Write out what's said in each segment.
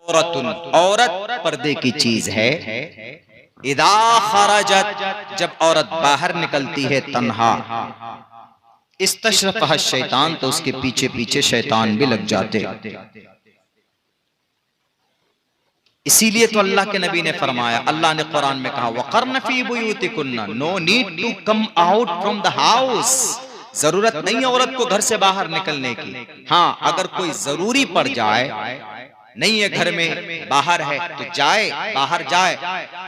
औरत पर्दे की चीज है। इदा खरजत, जब औरत बाहर निकलती है तन्हा, इस्तशरफहा शैतान, तो उसके पीछे पीछे शैतान भी लग जाते। इसीलिए तो अल्लाह के नबी ने फरमाया, अल्लाह ने कुरान में कहा वक़र्न फी बुयूतिकुन्ना, no need to come out from the house. जरूरत नहीं है औरत को घर से बाहर निकलने की। हाँ, अगर कोई जरूरी पड़ जाए, नहीं है घर में, बाहर है, तो जाए, बाहर जाए,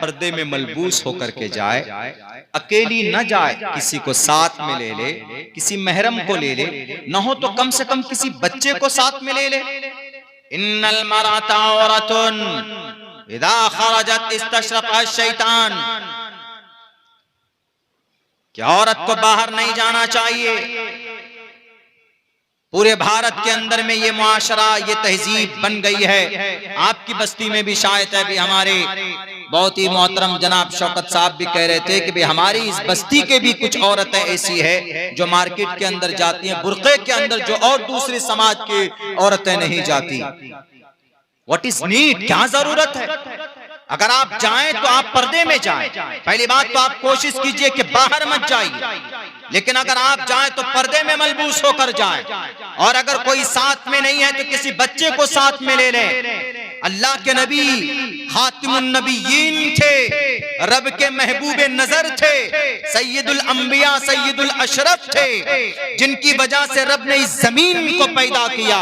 पर्दे में मलबूस होकर के जाए, अकेली न जाए, किसी को साथ में ले ले, किसी महरम को ले ले, न हो तो कम से कम किसी बच्चे को साथ में ले ले। इन्नल मराता औरतुन इदा खरजत इस्तशरफहा शैतान, क्या औरत को बाहर नहीं जाना चाहिए। पूरे भारत के अंदर में ये मुआशरा, ये तहजीब बन गई है। आपकी बस्ती में भी शायद है, भी हमारे बहुत ही मोहतरम जनाब शौकत साहब भी कह रहे थे कि भाई हमारी इस बस्ती के भी कुछ औरतें ऐसी है जो मार्केट के अंदर जाती हैं बुर्के के अंदर, जो और दूसरे समाज की औरतें नहीं जाती। व्हाट इज नीड, क्या जरूरत है। अगर आप जाएं तो आप पर्दे में जाएं। पहली बात तो आप कोशिश कीजिए कि बाहर मत जाइए, लेकिन अगर आप जाएं तो पर्दे में मलबूस होकर जाएं। और अगर कोई साथ में नहीं है तो किसी बच्चे को साथ में ले लें। अल्लाह के नबी खातिमुन नबिय्यीन थे, रब के महबूबे नजर थे, सैयदुल अंबिया सैयदुल अशरफ थे, जिनकी वजह से रब ने इस जमीन को पैदा किया,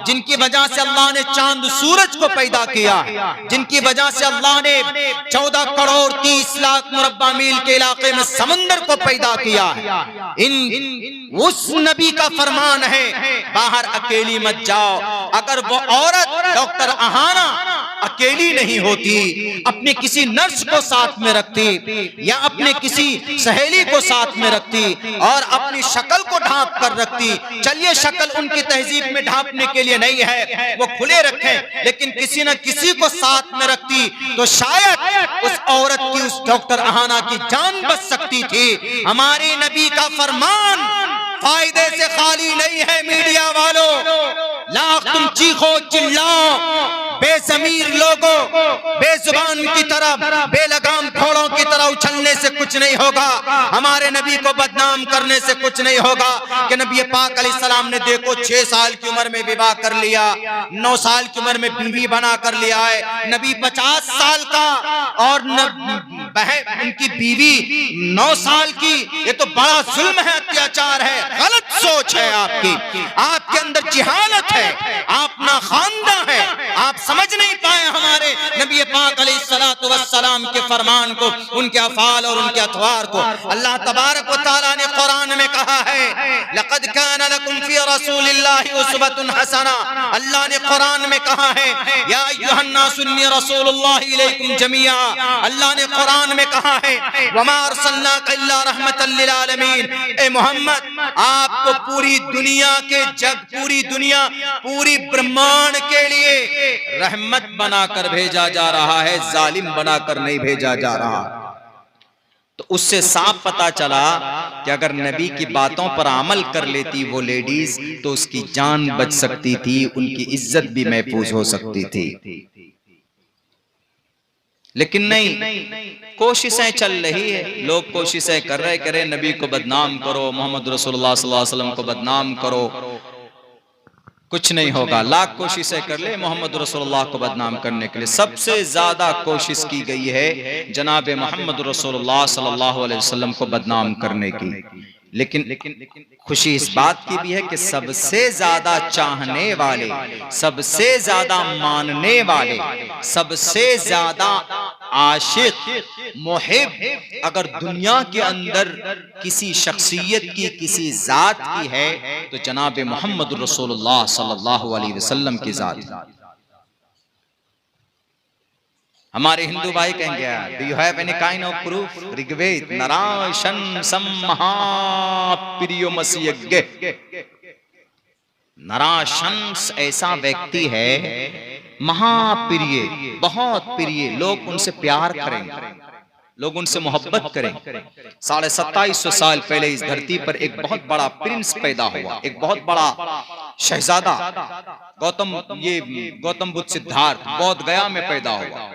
जिनकी वजह से अल्लाह ने चांद सूरज को पैदा किया, जिनकी वजह से अल्लाह ने 14 करोड़ 30 लाख मुरब्बा मील के इलाके में समंदर को पैदा किया। उस नबी का फरमान है बाहर अकेली मत जाओ। अगर वो औरत डॉक्टर अहाना अकेली नहीं होती, अपने किसी नर्स को साथ में रखती या अपने किसी सहेली को साथ में रखती और अपनी शक्ल को ढांप कर रखती। चलिए शक्ल उनकी तहजीब में ढांपने के लिए नहीं है, वो खुले रखें, लेकिन किसी न किसी को साथ में रखती तो शायद उस औरत की, उस डॉक्टर अहाना की जान बच सकती थी। हमारे नबी का फरमान फायदे से खाली नहीं है। मीडिया वालों, लाख तुम चीखो चिल्लाओ, बेज़मीर लोगों, बेजुबान की तरह, बेलगाम घोड़ों की तरह उछलने से कुछ नहीं होगा। हमारे नबी को बदनाम करने से कुछ नहीं होगा कि नबी पाक अलैहिस्सलाम ने देखो 6 साल की उम्र में विवाह कर लिया, 9 साल की उम्र में बीवी बना कर लिया है। नबी 50 साल का और उनकी बीवी 9 साल की, ये तो बड़ा जुल्म है, अत्याचार है, गलत सोच है आपकी। आपके अंदर जिहालत है, आप नाखानदा है, आप समझ नहीं पाए हमारे नबी पाक अलैहिस्सलातु वस्सलाम के फरमान को, उनके अफ़ाल और उनके अतवार को। अल्लाह तबारक व तआला ने कुरान में कहा है लक़द कान लकुम फ़ी रसूलिल्लाहि उस्वतुन हसना। अल्लाह ने कुरान में कहा है या अय्युहन्नासु इन्नी रसूलुल्लाहि इलैकुम जमीआ। अल्लाह ने कुरान में कहा है वमा अरसलनाका इल्ला रहमतल लिल आलमीन। ए मोहम्मद, आपको पूरी दुनिया के जग, पूरी दुनिया, पूरी ब्रह्मांड के लिए रहमत बनाकर भेजा जा रहा है, जालिम बनाकर नहीं भेजा जा रहा। तो उससे साफ पता चला कि अगर नबी की बातों पर अमल कर लेती वो लेडीज तो उसकी जान बच सकती थी, उनकी इज्जत भी महफूज हो सकती थी। लेकिन नहीं, कोशिशें चल रही है, लोग कोशिशें कर रहे नबी को बदनाम करो, मोहम्मद रसूलुल्लाह सल्लल्लाहु अलैहि वसल्लम को बदनाम करो, कुछ नहीं होगा। लाख कोशिशें कर ले मोहम्मद रसूलुल्लाह को बदनाम करने के लिए। सबसे ज्यादा कोशिश की गई है जनाब मोहम्मद रसूलुल्लाह सल्लल्लाहु अलैहि वसल्लम को बदनाम करने की। लेकिन खुशी इस बात की भी है कि सबसे ज्यादा चाहने वाले, सबसे ज्यादा मानने वाले, सबसे ज्यादा आशिक मुहिब अगर दुनिया के अंदर किसी शख्सियत की, किसी जात की है तो जनाब मोहम्मद रसूलुल्लाह सल्लल्लाहु अलैहि वसल्लम की जात। हमारे हिंदू भाई कहेंगे do you have any kind of proof? Rigveda नारायण सम महाप्रियो मसीयज्ञ। नाराशंस ऐसा व्यक्ति है महाप्रिय, बहुत प्रिय, लोग उनसे प्यार करेंगे। लोग उनसे मोहब्बत करें। 2750 साल पहले इस धरती पर एक बहुत बड़ा प्रिंस पैदा हुआ, एक बहुत बड़ा शहजादा गौतम बुद्ध सिद्धार्थ बोध गया में पैदा हुआ।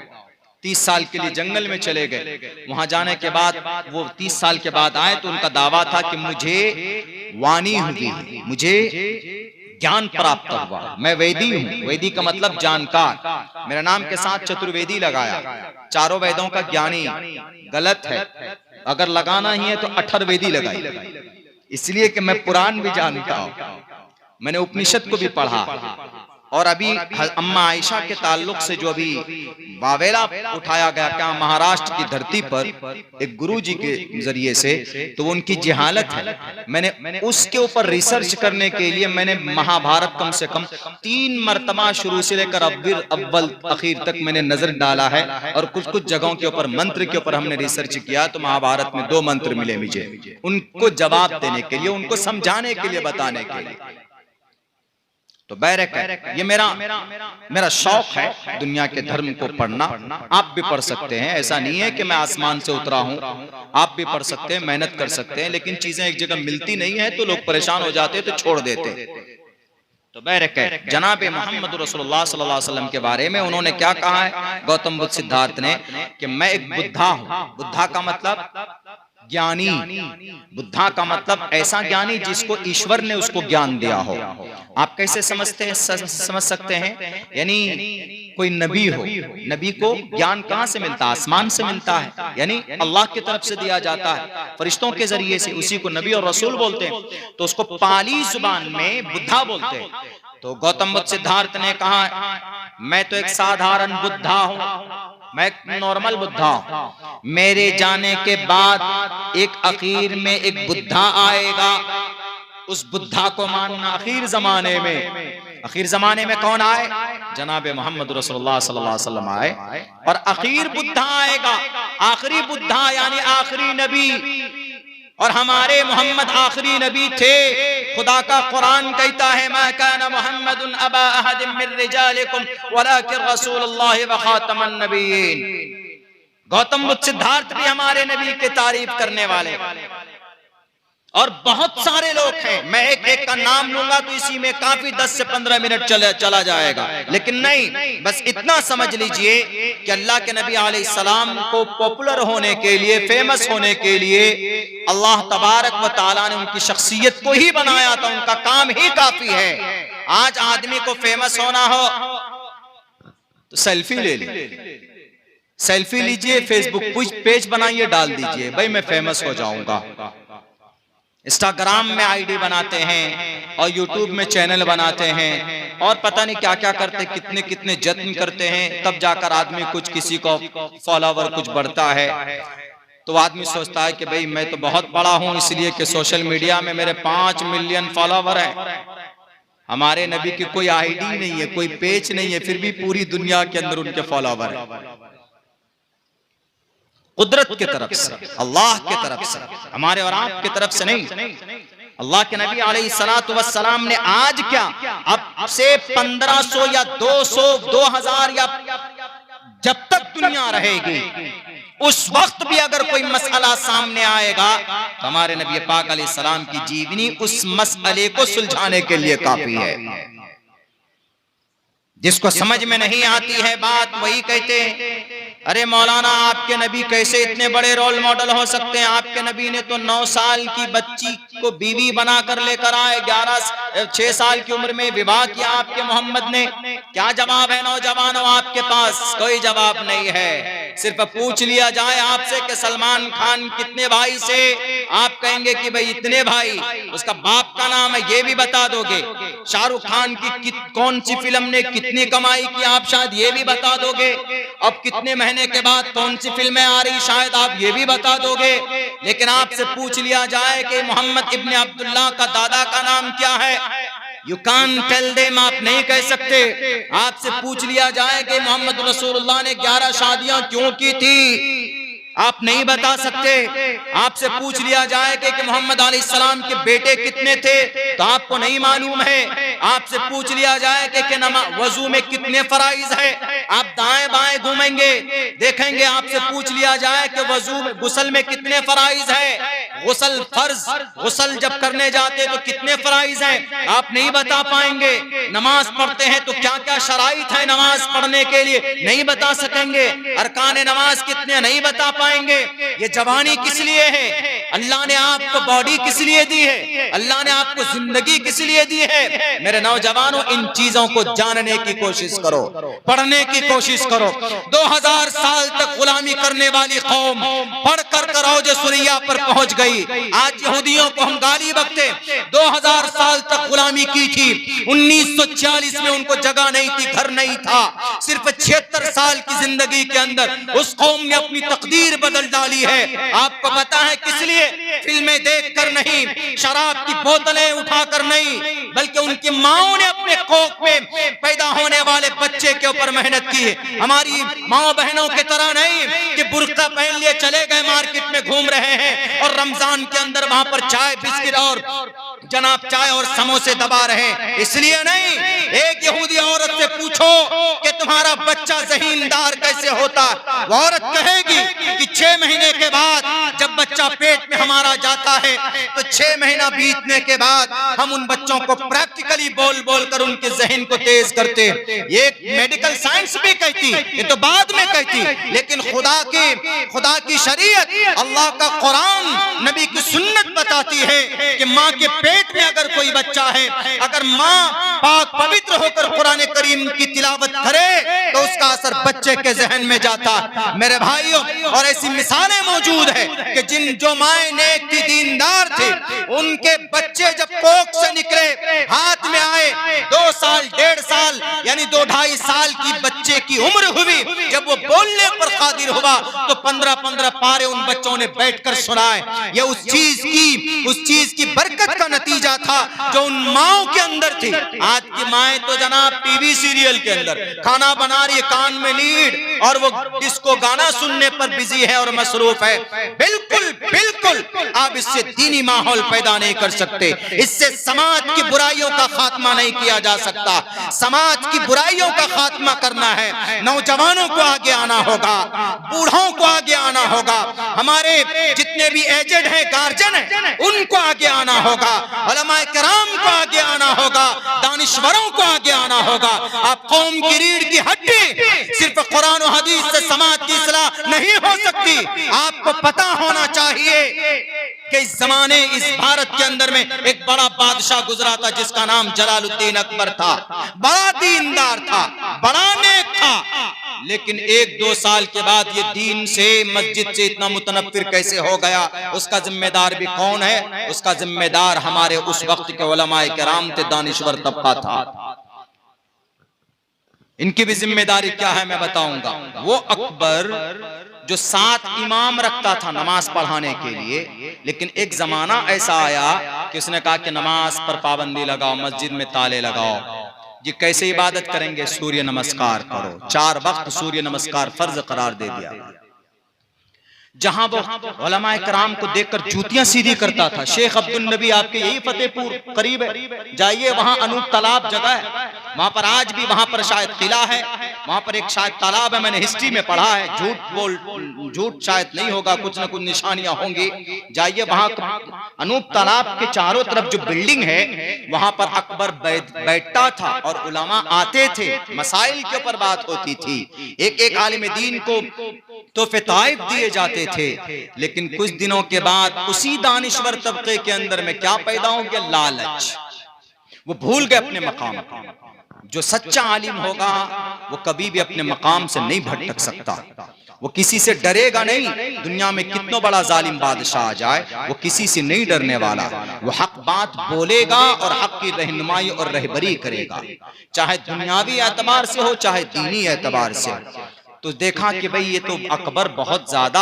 30 साल के लिए जंगल में चले गए। वहां जाने के बाद वो 30 साल के बाद आए तो उनका दावा था कि मुझे वाणी हुई, मुझे ज्ञान प्राप्त हुआ, मैं वेदी हूँ। वेदी का मतलब जानकार। मेरे नाम के साथ चतुर्वेदी लगाया, चारों वेदों का ज्ञानी। गलत है, अगर लगाना ही है तो अठर्वेदी लगाई, इसलिए कि मैं पुराण भी जानता हूँ, मैंने उपनिषद को भी पढ़ा। और अभी अम्मा आयशा के ताल्लुक से जो अभी वावेला उठाया गया क्या महाराष्ट्र की धरती पर एक गुरुजी के जरिए से, तो उनकी जहालत है। मैंने उसके ऊपर रिसर्च करने के लिए मैंने महाभारत कम से कम 3 मरतबा शुरू से लेकर अव्वल आखिर तक मैंने नजर डाला है। और कुछ कुछ जगहों के ऊपर मंत्र के ऊपर हमने रिसर्च किया तो महाभारत में 2 मंत्र मिले मुझे, उनको जवाब देने के लिए, उनको समझाने के लिए, बताने के लिए। तो बैरक है, ये मेरा शौक है दुनिया के धर्म को पढ़ना। आप भी पढ़ सकते हैं, ऐसा नहीं है कि मैं आसमान से उतरा हूं, आप भी पढ़ सकते हैं, मेहनत कर सकते हैं, लेकिन चीजें एक जगह मिलती नहीं है तो लोग परेशान हो जाते हैं तो छोड़ देते हैं। तो बैरक है, जनाब मोहम्मद रसूलुल्लाह सल्लल्लाहु अलैहि वसल्लम के बारे में उन्होंने क्या कहा है गौतम बुद्ध सिद्धार्थ ने, कि मैं एक बुद्धा हूं। बुद्धा का मतलब ज्ञानी, बुद्धा का मतलब ऐसा ज्ञानी जिसको ईश्वर ने उसको ज्ञान दिया हो। आप कैसे समझ सकते हैं? यानी कोई नबी हो, नबी को ज्ञान कहां से मिलता है? आसमान से मिलता है, यानी अल्लाह की तरफ से दिया जाता है फरिश्तों के जरिए से, उसी को नबी और रसूल बोलते हैं। तो उसको पाली जुबान में बुद्धा बोलते हैं। तो गौतम बुद्ध सिद्धार्थ ने कहा मैं तो एक साधारण बुद्धा हूं, मैं एक नॉर्मल बुद्धा हूं, मेरे जाने के बाद एक आखिर में एक बुद्धा आएगा, उस बुद्धा को मानना। आखिर जमाने में कौन आए? जनाब मोहम्मद रसूलुल्लाह सल्लल्लाहु अलैहि वसल्लम आए, और आखिर बुद्धा आएगा, आखिरी बुद्धा यानी आखिरी नबी। और हमारे मोहम्मद आखिरी नबी थे। खुदा का कुरान कहता है मा काना मुहम्मदुन अबा अहदिम मिन रिजालिकुम वलाकिन रसूलुल्लाह व खातमन नबिय्यीन। गौतम बुद्ध सिद्धार्थ भी हमारे नबी की तारीफ करने वाले, और बहुत सारे लोग हैं। मैं एक एक का नाम लूंगा तो इसी में काफी 10 से 15 मिनट चला जाएगा, लेकिन नहीं, बस इतना समझ लीजिए कि अल्लाह के नबी अलैहिस्सलाम को पॉपुलर होने के लिए, फेमस होने के लिए अल्लाह तबारक व तआला ने उनकी शख्सियत को ही बनाया था, उनका काम ही काफी है। आज आदमी को फेमस होना हो तो सेल्फी ले लीजिए, सेल्फी लीजिए, फेसबुक पेज बनाइए, डाल दीजिए भाई मैं फेमस हो जाऊंगा। इंस्टाग्राम में आईडी बनाते हैं और यूट्यूब में चैनल बनाते हैं और पता नहीं क्या क्या करते, कितने कितने जत्न करते हैं, तब जाकर आदमी कुछ, किसी को फॉलोवर कुछ बढ़ता है तो आदमी सोचता है कि भाई मैं तो बहुत बड़ा हूं, इसलिए कि सोशल मीडिया में मेरे 5 मिलियन फॉलोवर हैं। हमारे नबी की कोई आईडी नहीं है, कोई पेज नहीं है, फिर भी पूरी दुनिया के अंदर उनके फॉलोवर है। कुदरत की तरफ से, अल्लाह की तरफ से, हमारे और आपकी तरफ से नहीं। अल्लाह के नबी अलैहिस्सलातु वस्सलाम ने आज क्या, अब से 1500 या 200, 2000 या जब तक दुनिया रहेगी उस वक्त भी अगर कोई मसला सामने आएगा तो हमारे नबी पाक अलैहिस्सलाम की जीवनी उस मसले को सुलझाने के लिए काफी है। जिसको समझ में नहीं आती है बात, वही कहते हैं अरे मौलाना आपके नबी कैसे इतने बड़े रोल मॉडल हो सकते हैं? आपके नबी ने तो 9 साल की बच्ची को बीवी बनाकर लेकर आए, 6 साल की उम्र में विवाह किया आपके मोहम्मद ने। क्या जवाब है नौजवानों आपके पास? कोई जवाब नहीं है। सिर्फ पूछ लिया जाए आपसे कि सलमान खान कितने भाई से, आप कहेंगे कि भाई इतने भाई, उसका बाप का नाम है ये भी बता दोगे। शाहरुख खान की कौन सी फिल्म ने कितनी कमाई की आप शायद ये भी बता दोगे। अब कितने महीने के बाद कौन सी फिल्में आ रही शायद आप ये भी बता दोगे। लेकिन आपसे पूछ लिया जाए कि मोहम्मद इब्ने अब्दुल्लाह का दादा का नाम क्या है, यू कान टेल देम, आप नहीं कह सकते। आपसे पूछ लिया जाए कि मोहम्मद रसूलुल्लाह ने 11 शादियां क्यों की थी, आप नहीं बता सकते। आपसे पूछ लिया जाए कि मोहम्मद अलैहिस्सलाम के बेटे कितने थे तो आपको नहीं मालूम है। आपसे पूछ लिया जाए कि वजू में कितने फराइज है, आप दाएं बाएं घूमे घूमेंगे, देखेंगे, आपसे पूछ लिया जाए कि वजू में गुस्ल में कितने फराइज है, गुस्ल फर्ज, गुस्ल जब करने जाते तो कितने फराइज हैं, आप नहीं बता पाएंगे। नमाज पढ़ते हैं तो क्या क्या शराइत है नमाज पढ़ने के लिए, नहीं बता सकेंगे। अरकान नमाज कितने, नहीं बता पाएंगे। ये जवानी किस लिए है, अल्लाह ने आपको बॉडी किस लिए दी है, अल्लाह ने आपको जिंदगी किस लिए दी है। मेरे नौजवानों, इन चीजों को जानने की कोशिश करो, पढ़ने की कोशिश करो। 2000 साल तक गुलामी करने वाली कौम पढ़ कर करौज सुरिया पर पहुंच गई। आज यहूदियों को हम गाली बकते, 2000 साल तक गुलामी की थी, 1940 में उनको जगह नहीं थी, घर नहीं था। सिर्फ 76 साल की जिंदगी के अंदर उस कौम ने अपनी तकदीर बदल डाली है। आपको पता है किस लिए? फिल्में देखकर नहीं, शराब की बोतलें उठाकर नहीं, बल्कि उनकी माओ ने अपने कोख में पैदा होने वाले बच्चे के ऊपर मेहनत की है। हमारी माओ बहनों की तरह नहीं कि बुर्का पहन लिए चले गए मार्केट में घूम रहे हैं और रमजान के अंदर वहां पर चाय बिस्किट और जनाब चाय और समोसे दबा रहे हैं। इसलिए नहीं, एक यहूदी औरत से पूछो कि तुम्हारा बच्चा ज़हीनदार कैसे होता, वो औरत कहेगी कि 6 महीने के बाद जब बच्चा पेट में हमारा जाता है तो 6 महीना बीतने के बाद हम उन बच्चों को प्रैक्टिकली बोल बोल कर उनके जहन को तेज करते। ये मेडिकल साइंस भी कहती, ये तो बाद में कहती, लेकिन खुदा की शरीयत, अल्लाह का कुरान, नबी की सुन्नत बताती है कि माँ के पेट में अगर कोई बच्चा है, अगर माँ पाक पवित्र होकर कुरान करीम की तिलावत करे तो उसका असर बच्चे के जहन में जाता। मेरे भाइयों, और ऐसी मिसालें मौजूद है कि जो माए नेक थी, दीनदार थे, उनके बच्चे जब कोख से निकले, हाथ में आए, 2 साल 1.5 साल यानी 2-2.5 साल की बच्चे की उम्र हुई, जब वो बोलने पर कादिर हुआ तो 15-15 पारे उन बच्चों ने बैठकर सुनाए। ये उस चीज की बरकत का नतीजा था जो उन माओं के अंदर थी। आज की माएं तो जनाब टीवी सीरियल के अंदर खाना बना रही है, कान में लीड, और वो डिस्को गाना सुनने पर बिजी है और मसरूफ है। बिल्कुल बिल्कुल आप इससे दीनी माहौल पैदा नहीं कर सकते, इससे समाज की बुराइयों का खात्मा नहीं किया जा सकता। समाज की बुराइयों का खात्मा करना है, नौजवानों को आगे आना होगा, बूढ़ों को आगे आना होगा, हमारे जितने भी एजेड हैं, गार्जियन हैं, उनको आगे आना होगा, उलमाए किराम को आगे आना होगा, दानिश्वरों को आगे आना होगा। आप कौम की रीढ़ की हड्डी, सिर्फ कुरान और हदीस से समाज की इस्लाह नहीं हो सकती। आपको पता होना चाहिए कि इस जमाने, इस भारत के अंदर में एक बड़ा बादशाह गुजरा था जिसका नाम जलालुद्दीन अकबर था। बड़ा दीनदार था, बड़ा नेक था, लेकिन 1-2 साल के बाद ये दीन से, मस्जिद से इतना मुतनफ्फिर कैसे हो गया? उसका जिम्मेदार भी कौन है? उसका जिम्मेदार हमारे उस वक्त के उलमाए किराम थे, दानिश्वर तबका था। इनकी भी जिम्मेदारी क्या है मैं बताऊंगा। वो अकबर जो 7 इमाम रखता था नमाज पढ़ाने के लिए, लेकिन एक जमाना ऐसा आया कि उसने कहा कि नमाज पर पाबंदी लगाओ, मस्जिद में ताले लगाओ। ये कैसे इबादत करेंगे? सूर्य नमस्कार करो, 4 वक्त सूर्य नमस्कार फर्ज करार दे दिया। जहां वो उलमाए किराम को देखकर जूतियां सीधी करता था। शेख अब्दुल नबी आपके यही फतेहपुर करीब है, जाइए, वहां अनूप तालाब जगह है, वहां पर आज भी वहां पर शायद किला है, वहां पर एक शायद तालाब है, मैंने हिस्ट्री में पढ़ा है, झूठ शायद नहीं होगा, कुछ न कुछ निशानियां होंगी। जाइए, वहां अनूप तालाब के चारों तरफ जो बिल्डिंग है वहां पर अकबर बैठता था और उलमा आते थे, मसाइल के ऊपर बात होती थी, एक आलिम दीन को तोहफे ताइफ दिए जाते थे। लेकिन कुछ दिनों के बाद उसी दानिश्वर तबके के अंदर में क्या पैदा हो गया? लालच। वो भूल गए अपने मकाम। जो सच्चा आलिम होगा वो कभी भी अपने मकाम से नहीं भटक सकता, वो किसी से डरेगा नहीं। दुनिया में कितना बड़ा जालिम बादशाह आ जाए, वो किसी से नहीं डरने वाला। वो हक बात बोलेगा और हक की रहनुमाई और रहबरी करेगा, चाहे दुनियावी एतबार से हो चाहे दीनी एतबार से। तो देखा कि भाई ये तो अकबर बहुत ज्यादा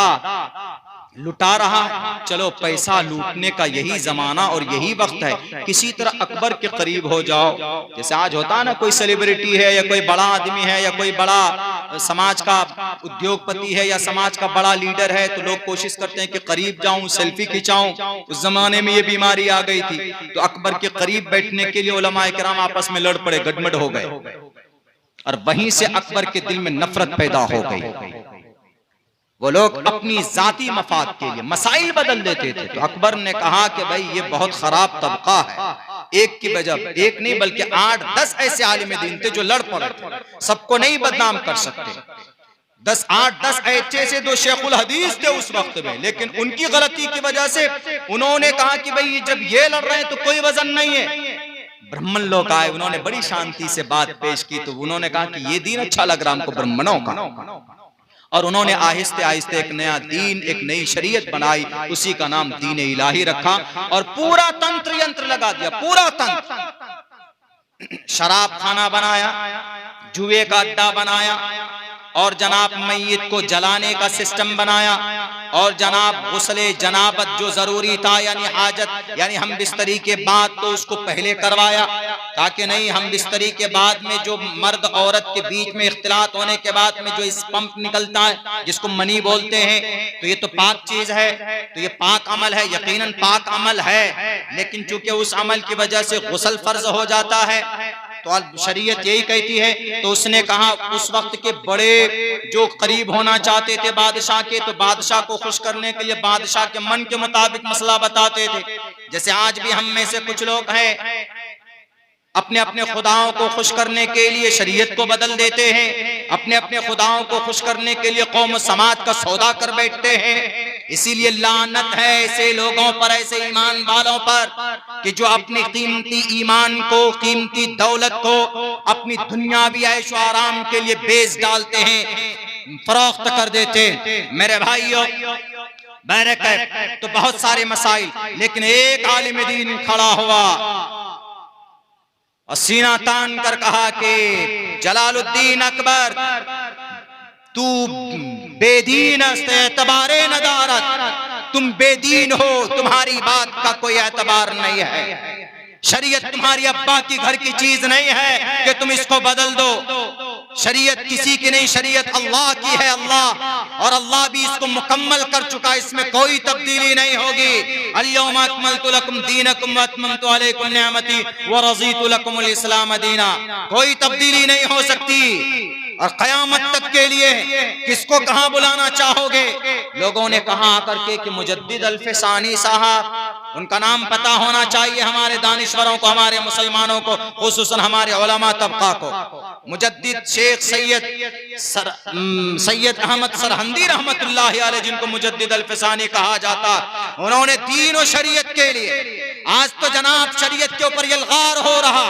लुटा रहा है, चलो पैसा लूटने का यही जमाना और यही वक्त है, किसी तरह अकबर के करीब हो जाओ। जैसे आज होता है ना, कोई सेलिब्रिटी है या कोई बड़ा आदमी है या कोई बड़ा समाज का उद्योगपति है या समाज का बड़ा लीडर है, तो लोग कोशिश करते हैं कि करीब जाऊं, सेल्फी खिंचाऊं। उस जमाने में ये बीमारी आ गई थी, तो अकबर के करीब बैठने के लिए उलमाए किराम आपस में लड़ पड़े, गडमड हो गए। और वहीं से अकबर के दिल में नफरत पैदा हो गई। वो लोग अपनी जाती मफाद के लिए मसाइल बदल देते थे। तो अकबर ने कहा कि भाई ये बहुत खराब तबका है। एक की वजह एक नहीं बल्कि 8-10 ऐसे आलिम दीन थे जो लड़ पड़े थे, सबको नहीं बदनाम कर सकते। 8-10 ऐसे जो शेखुल हदीस थे उस वक्त में, लेकिन उनकी गलती की वजह से उन्होंने कहा कि भाई जब ये लड़ रहे हैं तो कोई वजन नहीं है। ब्राह्मण लोग आए, उन्होंने बड़ी शांति से बात पेश की। तो उन्होंने कहा कि ये दीन अच्छा लग रहा हमको ब्राह्मणों का, और उन्होंने आहिस्ते आहिस्ते एक नया दीन, एक नई शरीयत बनाई, उसी का नाम दीन इलाही रखा और पूरा तंत्र यंत्र लगा दिया। पूरा तंत्र, शराब खाना बनाया, जुए का अड्डा बनाया, और जनाब मैयत को जलाने का सिस्टम बनाया, और जनाब गुस्ले जनाबत जो जरूरी था यानी हाजत यानी हम बिस्तरी के बाद तो उसको पहले करवाया, ताकि नहीं हम बिस्तरी के बाद में जो मर्द औरत के बीच में इख्तिलात होने के बाद में जो इस पंप निकलता है जिसको मनी बोलते हैं, तो ये तो पाक चीज है, तो ये पाक अमल है, यकीनन पाक अमल है। लेकिन चूंकि उस अमल की वजह से गुस्ल फर्ज हो जाता है तो शरीयत यही कहती है। तो उसने कहा उस वक्त के बड़े जो करीब होना चाहते थे बादशाह के, तो बादशाह को खुश करने के लिए बादशाह के मन के मुताबिक मसला बताते थे। जैसे आज भी हम में से कुछ लोग हैं, अपने अपने खुदाओं को खुश करने के लिए शरीयत को बदल देते हैं, अपने अपने खुदाओं को खुश करने के लिए कौम समाज का सौदा कर बैठते हैं। इसीलिए लानत है ऐसे लोगों पर, ऐसे ईमान वालों पर कि जो अपनी कीमती ईमान को, कीमती दौलत को अपनी दुनियावी ऐशो आराम के लिए बेच डालते हैं, फरोख्त कर देते। मेरे भाइयों बैरक तो बहुत सारे मसाइल, लेकिन एक आलिम दीन खड़ा हुआ और सीना तान कर कहा कि जलालुद्दीन अकबर तू बेदीन एतबारे नदारत, तुम बेदीन हो, तुम्हारी बात का कोई एतबार नहीं है। शरीयत तुम्हारी अब्बा की घर की चीज नहीं है कि तुम इसको बदल दो। शरीयत किसी की नहीं, शरीयत अल्लाह की है, अल्लाह, और अल्लाह भी इसको मुकम्मल कर चुका, इसमें कोई तब्दीली नहीं होगी। अल-यौमा अकमलतु लकुम दीनकुम व अतममतु अलैकुम निअमती व रज़ीतु लकुमुल इस्लाम दीना। कोई तब्दीली नहीं हो सकती। और क़यामत तक के लिए किसको कहां बुलाना चाहोगे? लोगों ने कहा आकर के कि मुजद्दिद अल्फसानी साहब, उनका नाम पता होना चाहिए हमारे दानिश्वरों को, हमारे मुसलमानों को, खुसूसन हमारे उलमा तबका को। मुजद्दिद शेख सैयद अहमद सरहंदी रहमतुल्लाहि अलैह, जिनको मुजद्दिद अल्फसानी कहा जाता, उन्होंने तीनों शरीयत के लिए, आज तो जनाब शरीयत के ऊपर यलगार हो रहा,